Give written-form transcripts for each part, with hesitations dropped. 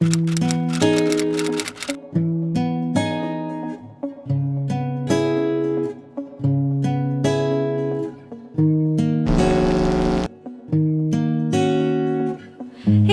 Hey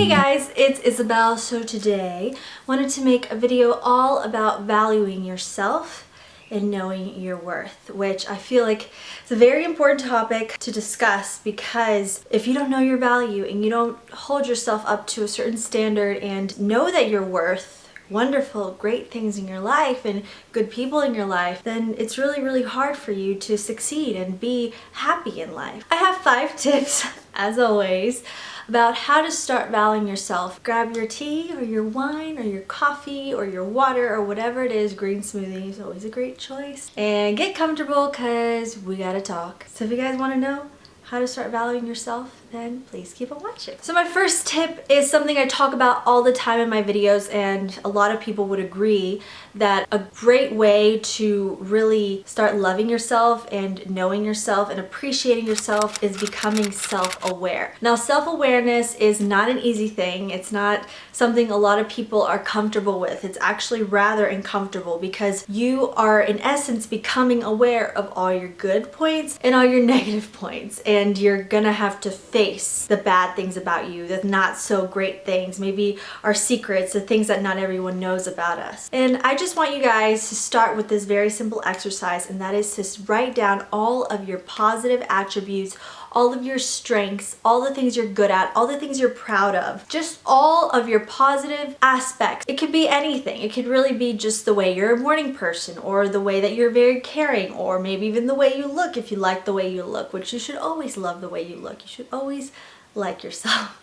guys, it's Isabel. So today, I wanted to make a video all about valuing yourself and knowing your worth, which I feel like is a very important topic to discuss, because if you don't know your value and you don't hold yourself up to a certain standard and know that you're worth wonderful, great things in your life and good people in your life, then it's really hard for you to succeed and be happy in life. I have 5 tips, as always, about how to start valuing yourself. Grab your tea or your wine or your coffee or your water or whatever it is. Green smoothie is always a great choice. And get comfortable, because we gotta talk. So if you guys want to know how to start valuing yourself, then please keep on watching. So my first tip is something I talk about all the time in my videos, and a lot of people would agree that a great way to really start loving yourself and knowing yourself and appreciating yourself is becoming self-aware. Now, self-awareness is not an easy thing. It's not something a lot of people are comfortable with. It's actually rather uncomfortable, because you are in essence becoming aware of all your good points and all your negative points, and you're gonna have to face the bad things about you, the not so great things, maybe our secrets, the things that not everyone knows about us. And I just want you guys to start with this very simple exercise, and that is to write down all of your positive attributes, all of your strengths, all the things you're good at, all the things you're proud of, just all of your positive aspects. It could be anything. It could really be just the way you're a morning person, or the way that you're very caring, or maybe even the way you look, if you like the way you look, which you should always love the way you look. You should always like yourself.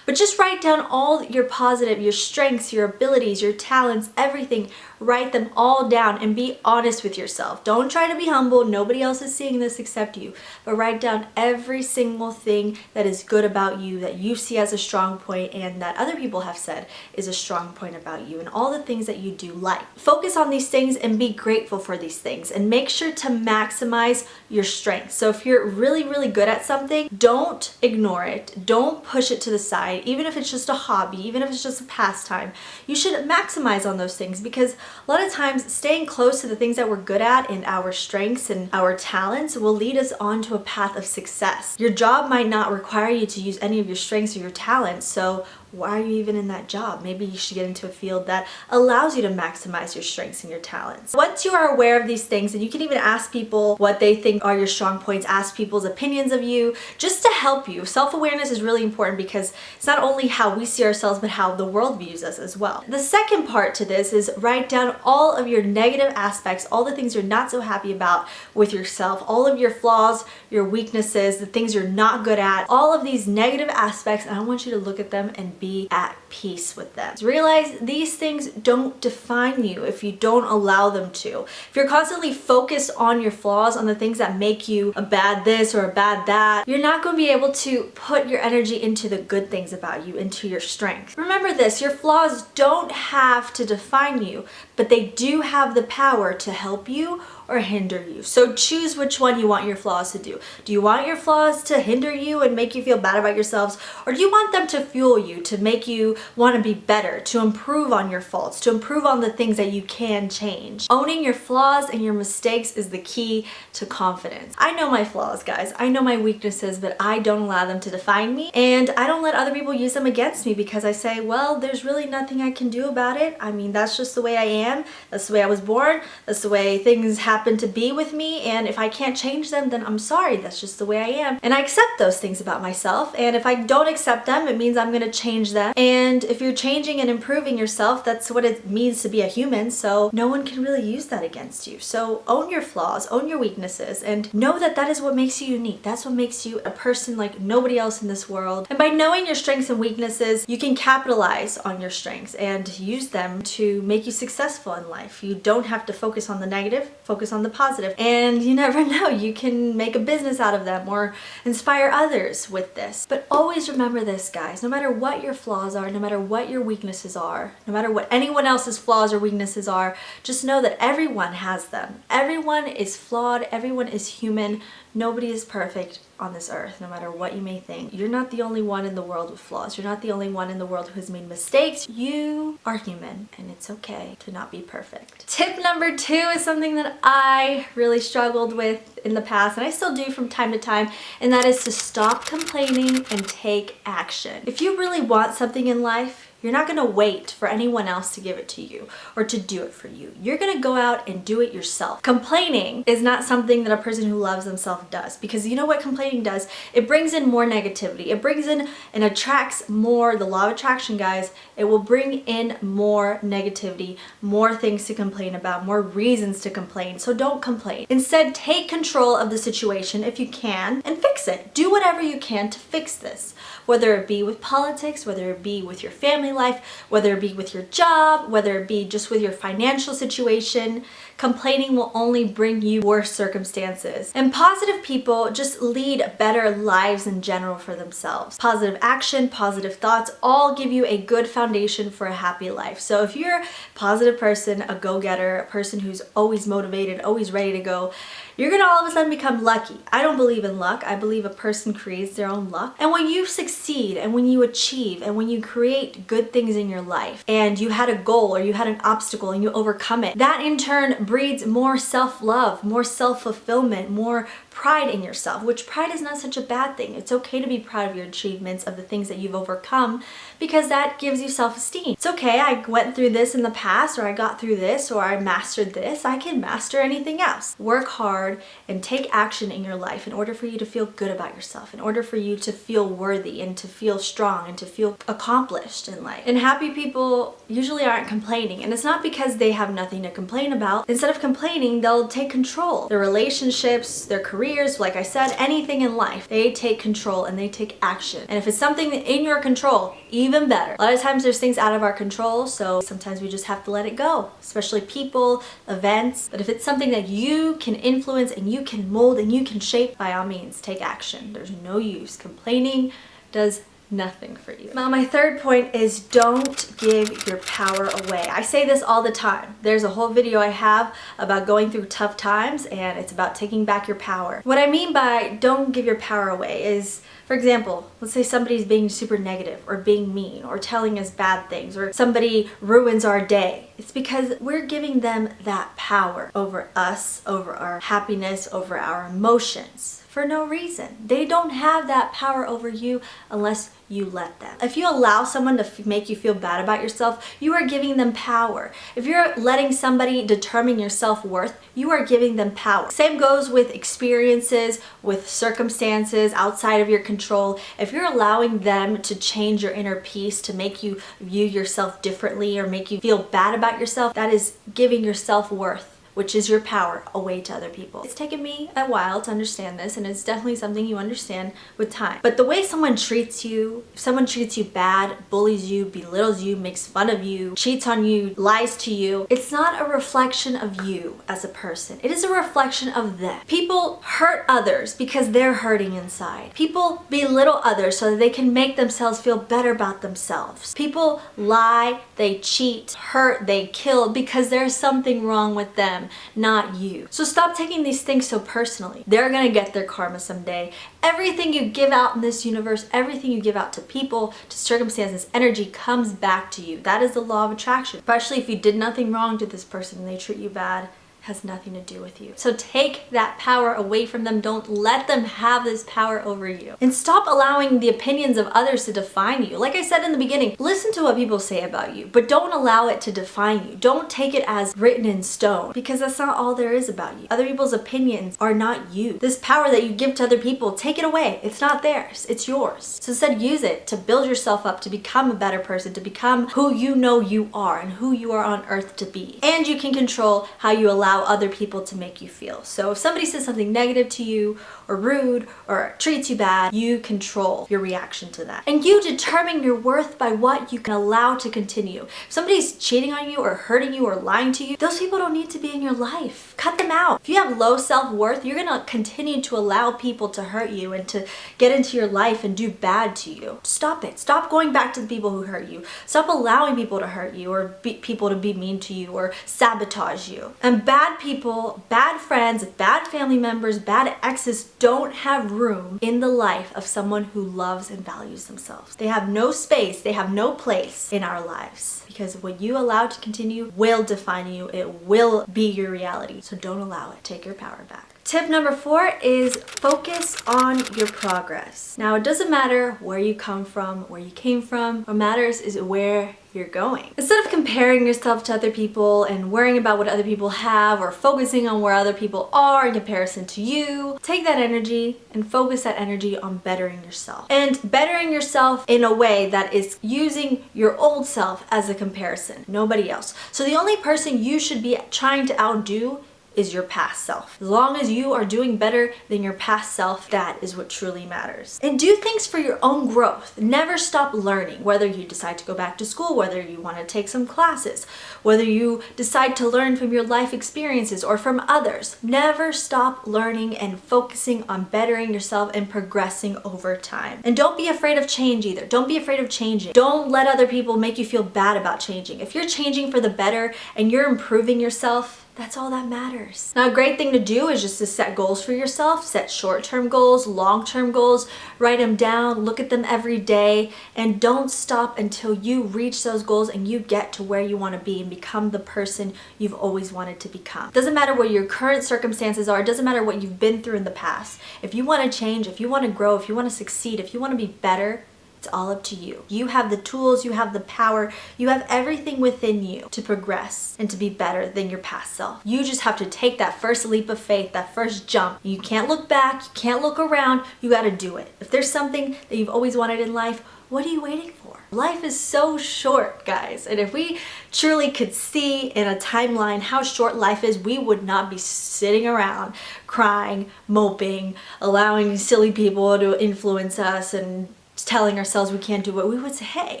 But just write down all your positive, your strengths, your abilities, your talents, everything. Write them all down and be honest with yourself. Don't try to be humble. Nobody else is seeing this except you. But write down every single thing that is good about you, that you see as a strong point and that other people have said is a strong point about you, and all the things that you do like. Focus on these things and be grateful for these things, and make sure to maximize your strengths. So if you're really good at something, don't ignore it. Don't push it to the side. Even if it's just a hobby, even if it's just a pastime, you should maximize on those things, because a lot of times staying close to the things that we're good at and our strengths and our talents will lead us onto a path of success. Your job might not require you to use any of your strengths or your talents, so why are you even in that job? Maybe you should get into a field that allows you to maximize your strengths and your talents. Once you are aware of these things, and you can even ask people what they think are your strong points, ask people's opinions of you, just to help you. Self-awareness is really important, because it's not only how we see ourselves, but how the world views us as well. The second part to this is write down all of your negative aspects, all the things you're not so happy about with yourself, all of your flaws, your weaknesses, the things you're not good at, all of these negative aspects, and I want you to look at them and be at peace with them. Realize these things don't define you if you don't allow them to. If you're constantly focused on your flaws, on the things that make you a bad this or a bad that, you're not going to be able to put your energy into the good things about you, into your strength. Remember this, your flaws don't have to define you, but they do have the power to help you or hinder you. So choose which one you want your flaws to do. Do you want your flaws to hinder you and make you feel bad about yourselves? Or do you want them to fuel you, to make you want to be better, to improve on your faults, to improve on the things that you can change? Owning your flaws and your mistakes is the key to confidence. I know my flaws, guys. I know my weaknesses, but I don't allow them to define me. And I don't let other people use them against me, because I say, well, there's really nothing I can do about it. I mean, that's just the way I am. That's the way I was born. That's the way things happen to be with me, and if I can't change them, then I'm sorry, that's just the way I am. And I accept those things about myself, and if I don't accept them, it means I'm gonna change them. And if you're changing and improving yourself, that's what it means to be a human, so no one can really use that against you. So own your flaws, own your weaknesses, and know that that is what makes you unique. That's what makes you a person like nobody else in this world. And by knowing your strengths and weaknesses, you can capitalize on your strengths and use them to make you successful in life. You don't have to focus on the negative, focus on the positive, and you never know, you can make a business out of them or inspire others with this. But always remember this, guys, no matter what your flaws are, no matter what your weaknesses are, no matter what anyone else's flaws or weaknesses are, just know that everyone has them. Everyone is flawed, everyone is human. Nobody is perfect on this earth, no matter what you may think. You're not the only one in the world with flaws. You're not the only one in the world who has made mistakes. You are human, and it's okay to not be perfect. Tip number 2 is something that I really struggled with in the past, and I still do from time to time, and that is to stop complaining and take action. If you really want something in life, you're not gonna wait for anyone else to give it to you or to do it for you. You're gonna go out and do it yourself. Complaining is not something that a person who loves themselves does, because you know what complaining does? It brings in more negativity. It brings in and attracts more, the law of attraction, guys. It will bring in more negativity, more things to complain about, more reasons to complain. So don't complain. Instead, take control of the situation if you can and fix it. Do whatever you can to fix this. Whether it be with politics, whether it be with your family life, whether it be with your job, whether it be just with your financial situation, complaining will only bring you worse circumstances. And positive people just lead better lives in general for themselves. Positive action, positive thoughts all give you a good foundation for a happy life. So if you're a positive person, a go-getter, a person who's always motivated, always ready to go, you're gonna all of a sudden become lucky. I don't believe in luck. I believe a person creates their own luck. And when you succeed and when you achieve and when you create good things in your life and you had a goal or you had an obstacle and you overcome it, that in turn breeds more self-love, more self-fulfillment, more pride in yourself, which pride is not such a bad thing. It's okay to be proud of your achievements, of the things that you've overcome, because that gives you self-esteem. It's okay, I went through this in the past, or I got through this, or I mastered this. I can master anything else. Work hard and take action in your life in order for you to feel good about yourself, in order for you to feel worthy and to feel strong and to feel accomplished in life. And happy people usually aren't complaining, and it's not because they have nothing to complain about. Instead of complaining, they'll take control. Their relationships, their careers, like I said, anything in life, they take control and they take action. And if it's something in your control, even better. A lot of times there's things out of our control, so sometimes we just have to let it go, especially people, events. But if it's something that you can influence and you can mold and you can shape, by all means, take action. There's no use. Complaining does nothing for you. Now, my third point is don't give your power away. I say this all the time. There's a whole video I have about going through tough times, and it's about taking back your power. What I mean by don't give your power away is, for example, let's say somebody's being super negative or being mean or telling us bad things, or somebody ruins our day. It's because we're giving them that power over us, over our happiness, over our emotions. For no reason. They don't have that power over you unless you let them. If you allow someone to make you feel bad about yourself, you are giving them power. If you're letting somebody determine your self-worth, you are giving them power. Same goes with experiences, with circumstances outside of your control. If you're allowing them to change your inner peace, to make you view yourself differently or make you feel bad about yourself, that is giving your self-worth, which is your power, away to other people. It's taken me a while to understand this, and it's definitely something you understand with time. But the way someone treats you, if someone treats you bad, bullies you, belittles you, makes fun of you, cheats on you, lies to you, it's not a reflection of you as a person. It is a reflection of them. People hurt others because they're hurting inside. People belittle others so that they can make themselves feel better about themselves. People lie, they cheat, hurt, they kill because there's something wrong with them, not you. So stop taking these things so personally. They're gonna get their karma someday. Everything you give out in this universe, everything you give out to people, to circumstances, energy comes back to you. That is the law of attraction. Especially if you did nothing wrong to this person and they treat you bad. Has nothing to do with you. So take that power away from them. Don't let them have this power over you. And stop allowing the opinions of others to define you. Like I said in the beginning, listen to what people say about you, but don't allow it to define you. Don't take it as written in stone, because that's not all there is about you. Other people's opinions are not you. This power that you give to other people, take it away. It's not theirs, it's yours. So instead, use it to build yourself up, to become a better person, to become who you know you are and who you are on earth to be. And you can control how you allow other people to make you feel. So if somebody says something negative to you or rude or treats you bad, you control your reaction to that. And you determine your worth by what you can allow to continue. If somebody's cheating on you or hurting you or lying to you, those people don't need to be in your life. Cut them out. If you have low self-worth, you're gonna continue to allow people to hurt you and to get into your life and do bad to you. Stop it. Stop going back to the people who hurt you. Stop allowing people to hurt you or people to be mean to you or sabotage you. And Bad people, bad friends, bad family members, bad exes don't have room in the life of someone who loves and values themselves. They have no space, they have no place in our lives, because what you allow to continue will define you. It will be your reality. So don't allow it. Take your power back. Tip number 4 is focus on your progress. Now, it doesn't matter where you come from, where you came from. What matters is where you're going. Instead of comparing yourself to other people and worrying about what other people have or focusing on where other people are in comparison to you, take that energy and focus that energy on bettering yourself. And bettering yourself in a way that is using your old self as a comparison, nobody else. So the only person you should be trying to outdo is your past self. As long as you are doing better than your past self, that is what truly matters. And do things for your own growth. Never stop learning, whether you decide to go back to school, whether you want to take some classes, whether you decide to learn from your life experiences or from others. Never stop learning and focusing on bettering yourself and progressing over time. And don't be afraid of change either. Don't be afraid of changing. Don't let other people make you feel bad about changing. If you're changing for the better and you're improving yourself, that's all that matters. Now, a great thing to do is just to set goals for yourself, set short-term goals, long-term goals, write them down, look at them every day, and don't stop until you reach those goals and you get to where you want to be and become the person you've always wanted to become. Doesn't matter what your current circumstances are, it doesn't matter what you've been through in the past. If you want to change, if you want to grow, if you want to succeed, if you want to be better, it's all up to you. You have the tools, you have the power, you have everything within you to progress and to be better than your past self. You just have to take that first leap of faith, that first jump. You can't look back, you can't look around, you gotta do it. If there's something that you've always wanted in life, what are you waiting for? Life is so short, guys. And if we truly could see in a timeline how short life is, we would not be sitting around crying, moping, allowing silly people to influence us and telling ourselves we can't do what we would say. Hey,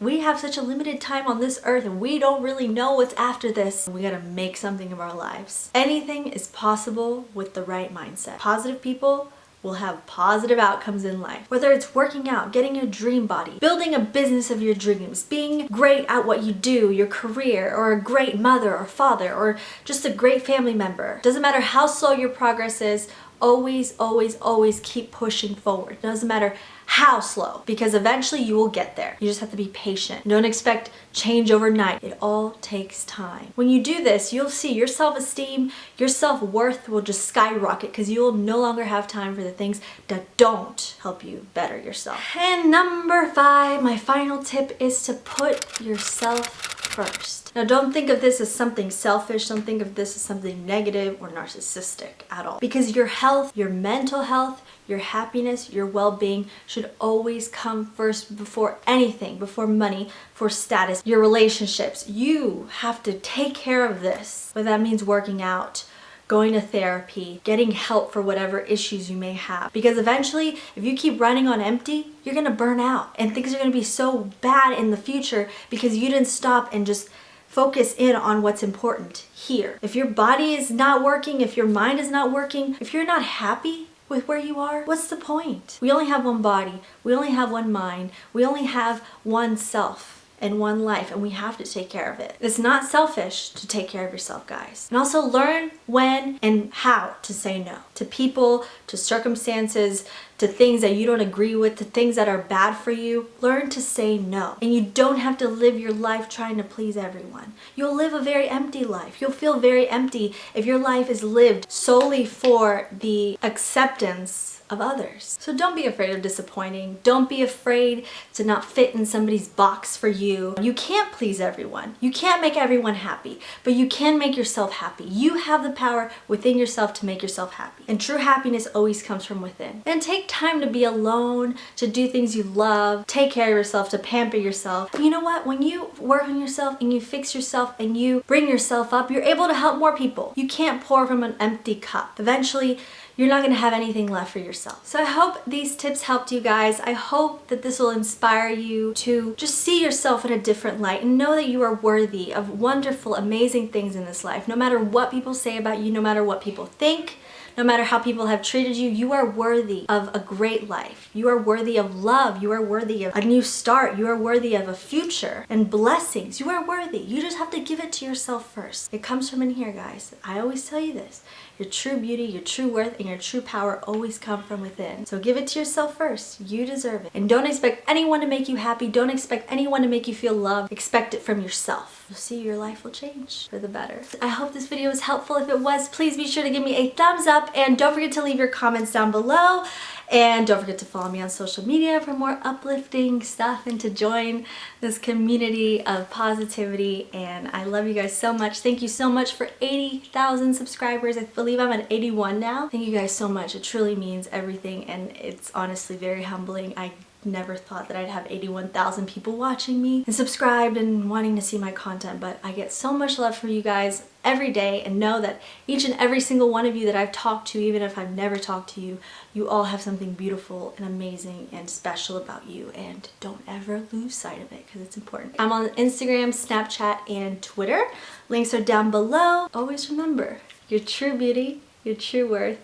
we have such a limited time on this earth and we don't really know what's after this. We gotta make something of our lives. Anything is possible with the right mindset. Positive people will have positive outcomes in life. Whether it's working out, getting your dream body, building a business of your dreams, being great at what you do, your career, or a great mother or father, or just a great family member. Doesn't matter how slow your progress is, always, always, always keep pushing forward. Doesn't matter how slow, because eventually you will get there. You just have to be patient. Don't expect change overnight. It all takes time. When you do this, you'll see your self-esteem, your self-worth will just skyrocket because you will no longer have time for the things that don't help you better yourself. And number 5, my final tip is to put yourself first. Now, don't think of this as something selfish. Don't think of this as something negative or narcissistic at all. Because your health, your mental health, your happiness, your well-being should always come first before anything, before money, for status, your relationships. You have to take care of this. Whether that means working out, going to therapy, getting help for whatever issues you may have. Because eventually, if you keep running on empty, you're gonna burn out. And things are gonna be so bad in the future because you didn't stop and just focus in on what's important here. If your body is not working, if your mind is not working, if you're not happy with where you are, what's the point? We only have one body, we only have one mind, we only have one self and one life, and we have to take care of it. It's not selfish to take care of yourself, guys. And also learn when and how to say no to people, to circumstances, to things that you don't agree with, to things that are bad for you. Learn to say no. And you don't have to live your life trying to please everyone. You'll live a very empty life. You'll feel very empty if your life is lived solely for the acceptance of others. So don't be afraid of disappointing. Don't be afraid to not fit in somebody's box for you. You can't please everyone. You can't make everyone happy, but you can make yourself happy. You have the power within yourself to make yourself happy. And true happiness always comes from within. And take time to be alone, to do things you love, take care of yourself, to pamper yourself. You know what? When you work on yourself and you fix yourself and you bring yourself up, you're able to help more people. You can't pour from an empty cup. Eventually, you're not gonna have anything left for yourself. So I hope these tips helped you guys. I hope that this will inspire you to just see yourself in a different light and know that you are worthy of wonderful, amazing things in this life. No matter what people say about you, no matter what people think, No matter how people have treated you, you are worthy of a great life. You are worthy of love. You are worthy of a new start. You are worthy of a future and blessings. You are worthy. You just have to give it to yourself first. It comes from in here, guys. I always tell you this. Your true beauty, your true worth, and your true power always come from within. So give it to yourself first. You deserve it. And don't expect anyone to make you happy. Don't expect anyone to make you feel loved. Expect it from yourself. You'll see your life will change for the better. I hope this video was helpful. If it was, please be sure to give me a thumbs up and don't forget to leave your comments down below. And don't forget to follow me on social media for more uplifting stuff and to join this community of positivity. And I love you guys so much. Thank you so much for 80,000 subscribers. I believe I'm at 81 now. Thank you guys so much. It truly means everything and it's honestly very humbling. I never thought that I'd have 81,000 people watching me and subscribed and wanting to see my content, but I get so much love from you guys every day and know that each and every single one of you that I've talked to, even if I've never talked to you, you all have something beautiful and amazing and special about you, and don't ever lose sight of it because it's important. I'm on Instagram, Snapchat, and Twitter. Links are down below. Always remember, your true beauty, your true worth,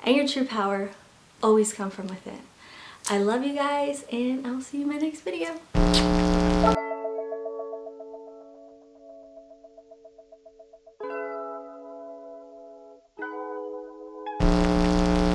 and your true power always come from within. I love you guys, and I'll see you in my next video.